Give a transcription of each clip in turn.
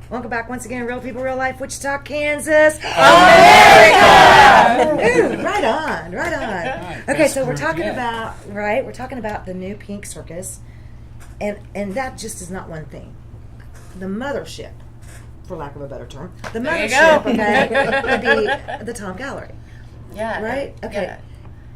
Welcome back once again, Real People, Real Life, Wichita, Kansas, America! Ooh, right on, right on. Okay, so we're talking about the new Pink Circus, and that just is not one thing. The mothership, for lack of a better term, the mothership, okay, would be the Tom Gallery. Yeah. Right? Okay. Yeah.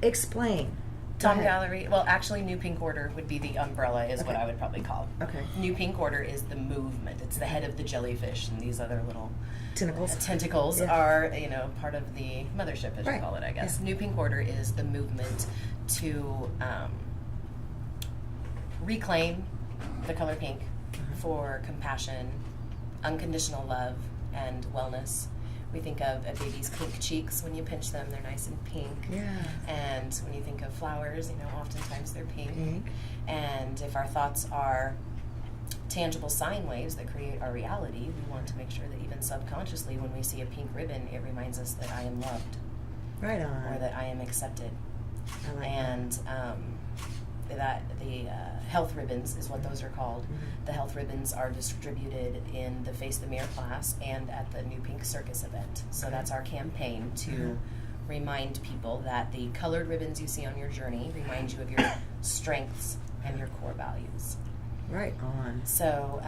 Explain. Tom Gallery. Well, actually, New Pink Order would be the umbrella, is what I would probably call. Okay. New Pink Order is the movement. It's the head of the jellyfish, and these other little tentacles are, part of the mothership, as you call it, I guess. Yeah. New Pink Order is the movement to reclaim the color pink for compassion, unconditional love, and wellness. We think of a baby's pink cheeks. When you pinch them, they're nice and pink. Yeah. And when you think of flowers, oftentimes they're pink. And if our thoughts are tangible sine waves that create our reality, we want to make sure that even subconsciously, when we see a pink ribbon, it reminds us that I am loved. Right on. Or that I am accepted. I like that the health ribbons is what those are called. The health ribbons are distributed in the Face the Mirror class and at the New Pink Circus event. So that's our campaign to remind people that the colored ribbons you see on your journey remind you of your strengths and your core values. Right on. So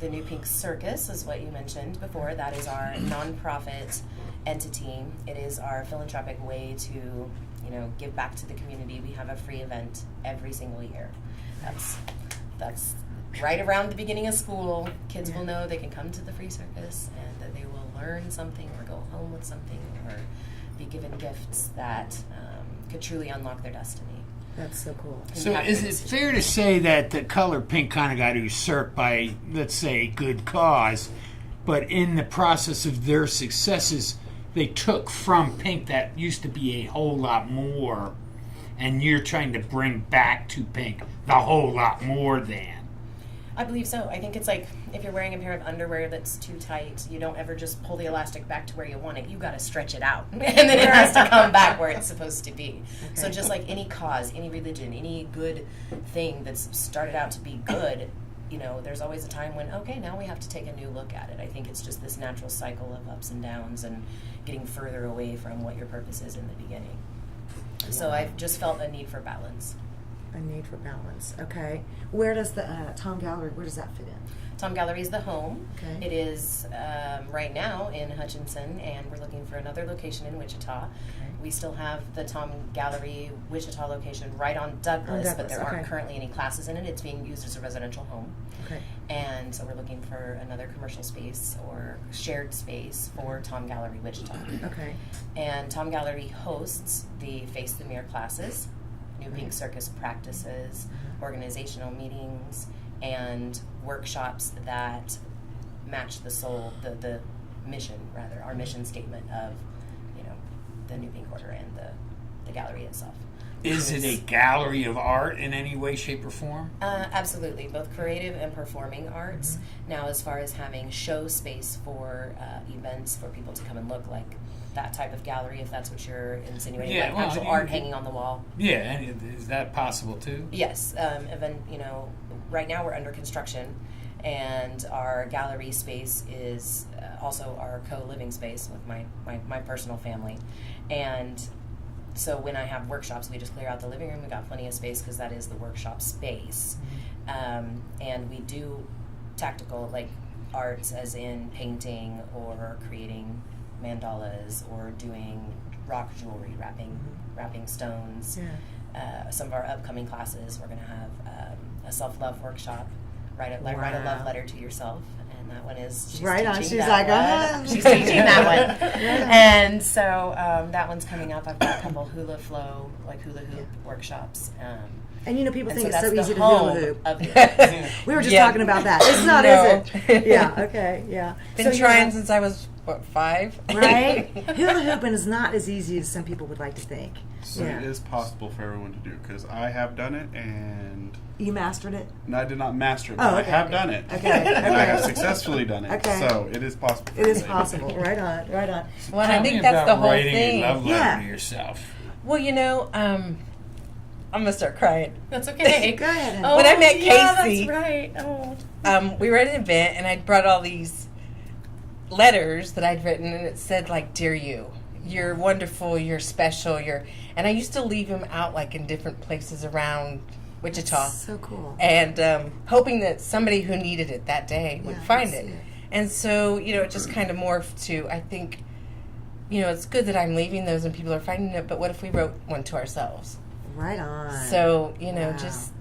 the New Pink Circus is what you mentioned before. That is our nonprofit entity. It is our philanthropic way to give back to the community. We have a free event every single year. That's right around the beginning of school. Kids will know they can come to the free circus and that they will learn something or go home with something or be given gifts that could truly unlock their destiny. That's so cool. So is it fair to say that the color pink kind of got usurped by, let's say, good cause, but in the process of their successes, they took from pink that used to be a whole lot more, and you're trying to bring back to pink the whole lot more than? I believe so. I think it's like if you're wearing a pair of underwear that's too tight, you don't ever just pull the elastic back to where you want it. You got to stretch it out, and then it has to come back where it's supposed to be. Okay. So just like any cause, any religion, any good thing that's started out to be good, there's always a time when, now we have to take a new look at it. I think it's just this natural cycle of ups and downs and getting further away from what your purpose is in the beginning. Yeah. So I've just felt a need for balance. A need for balance. Okay. Where does the Tom Gallery, where does that fit in? Tom Gallery is the home. Okay. It is right now in Hutchinson, and we're looking for another location in Wichita. Okay. We still have the Tom Gallery Wichita location right on Douglas, but there aren't currently any classes in it. It's being used as a residential home. Okay. And so we're looking for another commercial space or shared space for Tom Gallery Wichita. Okay. And Tom Gallery hosts the Face the Mirror classes, New Pink Circus practices, organizational meetings, and workshops that match the mission, rather, our mission statement of, the New Pink Order and the gallery itself. Is it a gallery of art in any way, shape, or form? Absolutely, both creative and performing arts. Now, as far as having show space for events for people to come and look, like that type of gallery, if that's what you're insinuating, actual art hanging on the wall. Yeah, and is that possible too? Yes, right now we're under construction, and our gallery space is also our co-living space with my personal family. And so when I have workshops, we just clear out the living room. We got plenty of space because that is the workshop space. And we do tactical, like arts, as in painting or creating mandalas or doing rock jewelry, wrapping stones. Yeah. Some of our upcoming classes, we're going to have a self-love workshop. Write a love letter to yourself. And that one is she's right on. She's teaching like, she's teaching that one. And so that one's coming up. I've got a couple hula hoop workshops. And people think so it's so easy to hula hula hoop. hoop. We were just talking about that. It's not, is it? Yeah. Okay. Yeah. Been trying since I was 5. Right. Hula hooping is not as easy as some people would like to think. So it is possible for everyone to do, because I have done it and... You mastered it? No, I did not master it, but I have done it. Okay. And I have successsuccessfully done it. Okay. So it is possible. It is possible. Right on. Right on. Well, I think that's the whole writing thing. a love letter to yourself. Well, I'm gonna start crying. That's okay. Go ahead. When I met Casey, that's right. we were at an event, and I brought all these letters that I'd written, and it said like, "Dear you, you're wonderful, you're special, and I used to leave them out like in different places around Wichita, So cool. and hoping that somebody who needed it that day would Yeah, find I it. see it. And so, it just kind of morphed to, I think, it's good that I'm leaving those and people are finding it, but what if we wrote one to ourselves? Right on. So, Wow. just,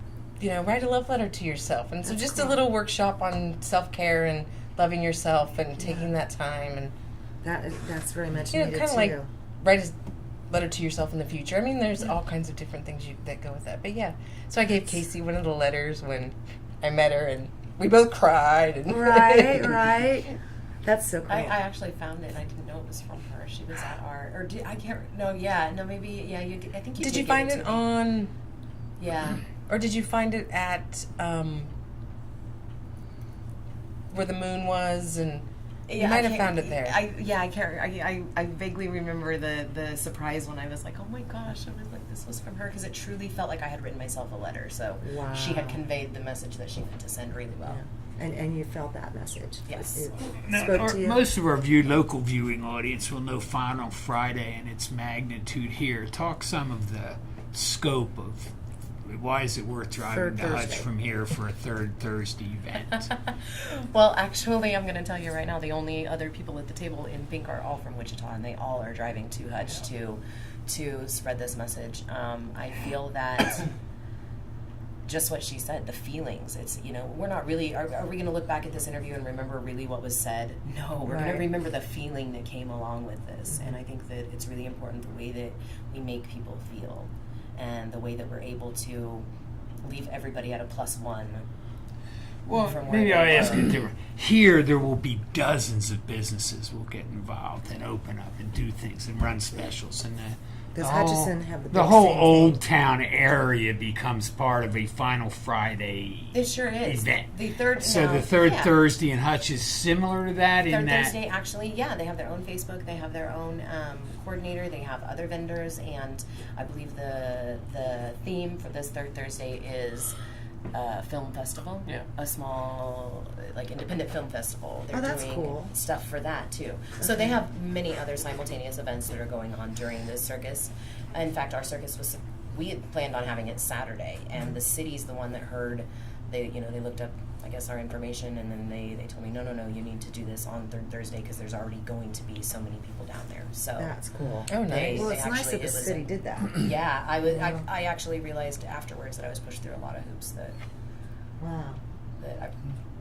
write a love letter to yourself. And so That's just cool. a little workshop on self-care and loving yourself and taking that time and, That's very much kind needed of too. like write a letter to yourself in the future. I mean, there's all kinds of different things that go with that. But yeah, so I gave Casey one of the letters when I met her, and we both cried. And right. That's so cool. I actually found it and I didn't know it was from her. She was at our, or did, I can't, maybe, I think you Did you give find to it me. on, Yeah. or did you find it at where the moon was? And you might have found it there. I vaguely remember the surprise when I was like, oh my gosh, I was like, this was from her, because it truly felt like I had written myself a letter. So Wow. she had conveyed the message that she meant to send really well. Yeah. And you felt that message. Yes. It Now, spoke to you. most of our local viewing audience will know Final Friday and its magnitude here. Talk some of the scope of why is it worth driving Third to Hutch Thursday. from here for a third Thursday event? Well, actually, I'm going to tell you right now, the only other people at the table in Pink are all from Wichita, and they all are driving to Hutch to spread this message. I feel that just what she said, the feelings, it's, we're not really, are we going to look back at this interview and remember really what was said? No, we're going Right. to remember the feeling that came along with this. And I think that it's really important the way that we make people feel and the way that we're able to leave everybody at a +1. Well, from where maybe they I'll ask were. it different. Here, there will be dozens of businesses will get involved and open up and do things and run specials, and Does the whole- Hutchinson have the the big whole same Old thing? Town area becomes part of a Final Friday It sure is. event. The third, So now, the third yeah. Thursday in Hutch is similar to that in Third that. Thursday, actually, yeah, they have their own Facebook, they have their own coordinator, they have other vendors, and I believe the theme for this third Thursday is film festival. Yeah. A small, independent film festival. They're Oh, that's doing cool. stuff for that too. So they have many other simultaneous events that are going on during this circus. In fact, our circus we had planned on having it Saturday, and the city's the one that heard. They looked up, I guess, our information, and then they told me, no, you need to do this on third Thursday because there's already going to be so many people down there. So That's cool. Oh, nice. Well, they it's nice actually- that the it was city in- did that. yeah, I actually realized afterwards that I was pushed through a lot of hoops that Wow. I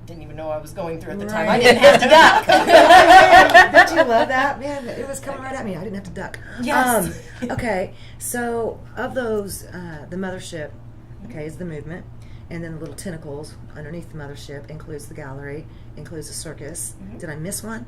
didn't even know I was going through at the time. I Right. didn't have to duck. Don't you love that, man? It was coming right at me. I didn't have to duck. Yes. Okay. So of those, the mothership, okay, is the movement, and then the little tentacles underneath the mothership includes the gallery, includes the circus. Mm-hmm. Did I miss one?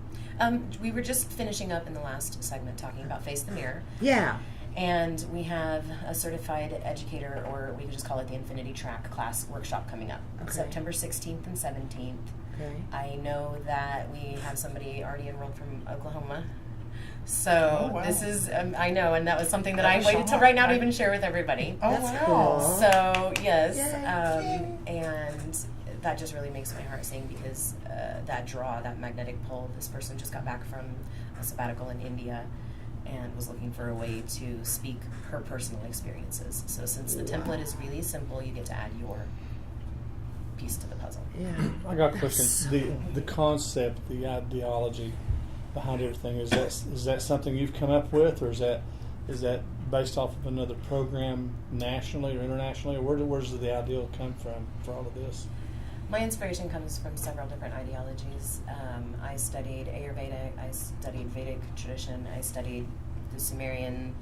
We were just finishing up in the last segment talking about Face the Mirror. Yeah. And we have a certified educator, or we could just call it the Infinity Track class workshop coming up. Okay. September 16th and 17th. Okay. I know that we have somebody already enrolled from Oklahoma. So wow. this is, I know, and that was something that I waited till right now to even share with everybody. That's cool. So, yes, Yay. and that just really makes my heart sing because that draw, that magnetic pull, this person just got back from a sabbatical in India and was looking for a way to speak her personal experiences. So since the template is really simple, you get to add your piece to the puzzle. Yeah. I got a question. The concept, the ideology behind everything, is that something you've come up with, or is that based off of another program nationally or internationally, or where does the ideal come from for all of this? My inspiration comes from several different ideologies. I studied Ayurveda, I studied Vedic tradition, I studied the Sumerian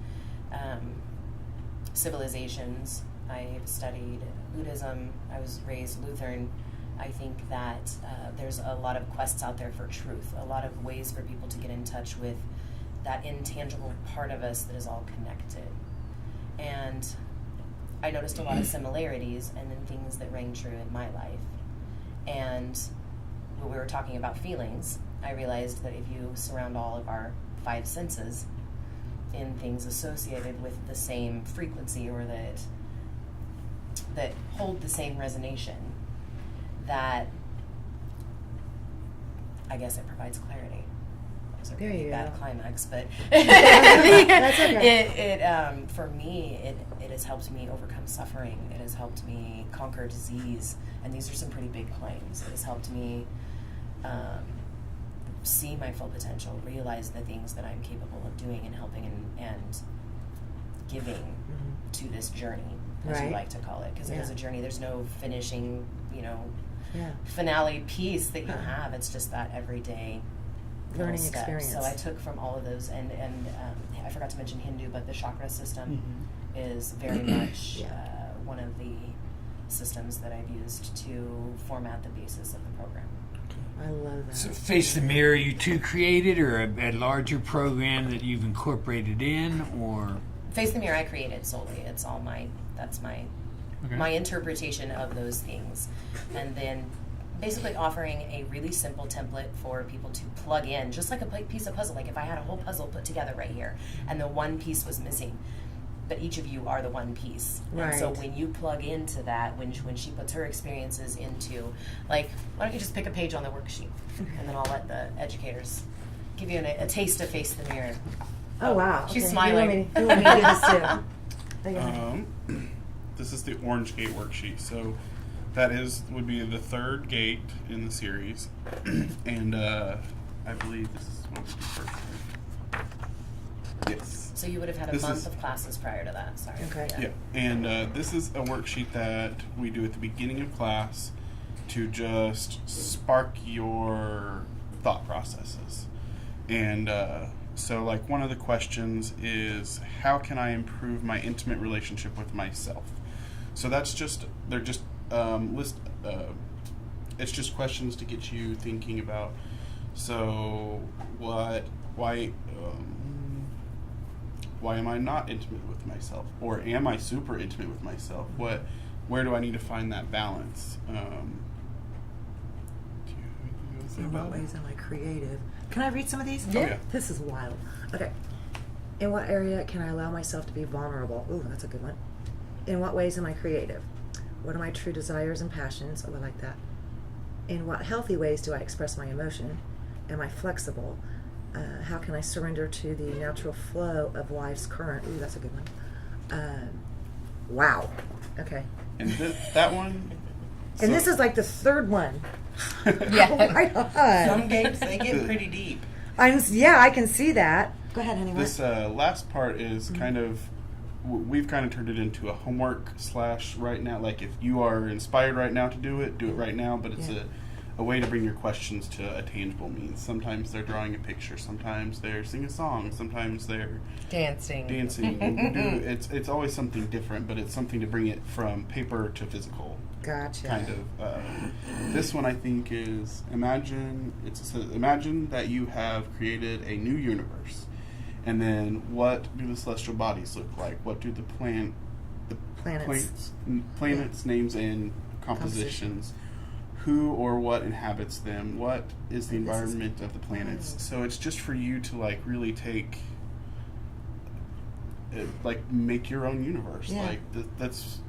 civilizations, I studied Buddhism, I was raised Lutheran. I think that there's a lot of quests out there for truth, a lot of ways for people to get in touch with that intangible part of us that is all connected. And I noticed a lot of similarities and then things that rang true in my life. And when we were talking about feelings, I realized that if you surround all of our 5 senses in things associated with the same frequency or that hold the same resonation, that I guess it provides clarity. was a There really you bad go. climax, but That's okay. it for me it has helped me overcome suffering. It has helped me conquer disease, and these are some pretty big claims. It has helped me see my full potential, realize the things that I'm capable of doing and helping and giving to this journey, as you Right. like to call it, because it is Yeah. a journey. There's no finishing, Yeah. finale piece that you have. It's just that everyday little Learning steps. experience. So I took from all of those, and I forgot to mention Hindu, but the chakra system is very much one of the systems that I've used to format the basis of the program. I love that. So Face the Mirror, you two created, or a larger program that you've incorporated in, or? Face the Mirror I created solely. It's all that's my interpretation of those things. And then basically offering a really simple template for people to plug in, just like a piece of puzzle. Like if I had a whole puzzle put together right here and the one piece was missing, but each of you are the one piece. Right. And so when you plug into that, when she puts her experiences into, like, why don't you just pick a page on the worksheet, and then I'll let the educators give you a taste of Face the Mirror. Oh, wow. She's Okay. smiling. You want me to do this too? Okay. This is the Orange Gate worksheet. So that would be the third gate in the series, and I believe this is one of the first one. Yes. So you would have had a This month is- of classes prior to that. Sorry. Okay. Yeah, and this is a worksheet that we do at the beginning of class to just spark your thought processes. And so, like, one of the questions is, how can I improve my intimate relationship with myself? So that's just, they're just it's just questions to get you thinking about, so why am I not intimate with myself, or am I super intimate with myself? Where do I need to find that balance? Do you have anything you want to say In about what that? ways am I creative? Can I read some of these? Oh, yeah. This is wild. Okay. In what area can I allow myself to be vulnerable? Ooh, that's a good one. In what ways am I creative? What are my true desires and passions? Oh, I like that. In what healthy ways do I express my emotion? Am I flexible? How can I surrender to the natural flow of life's current? Ooh, that's a good one. Wow. Okay. And that one. And this is like the third one. Yeah. Oh my God. Some games they get pretty deep. I can see that. Go ahead, honey. This last part is kind of, we've kind of turned it into a homework / right now. Like, if you are inspired right now to do it right now. But it's a way to bring your questions to a tangible means. Sometimes they're drawing a picture. Sometimes they're singing a song. Sometimes they're Dancing. It's always something different, but it's something to bring it from paper to physical. Gotcha. Kind of. This one I think is imagine that you have created a new universe, and then what do the celestial bodies look like? What do the planets names and compositions? Who or what inhabits them? What is the environment of the planets? So it's just for you to like really take. Like make your own universe. Yeah. Like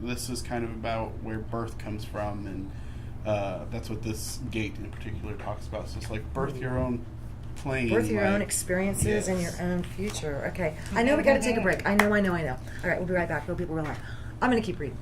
this is kind of about where birth comes from, and that's what this gate in particular talks about. So it's like birth your own plane. Birth your like, own experiences and your yes. own future. Okay. I know we got to take a break. I know. All right, we'll be right back. Hope people realize. I'm going to keep reading.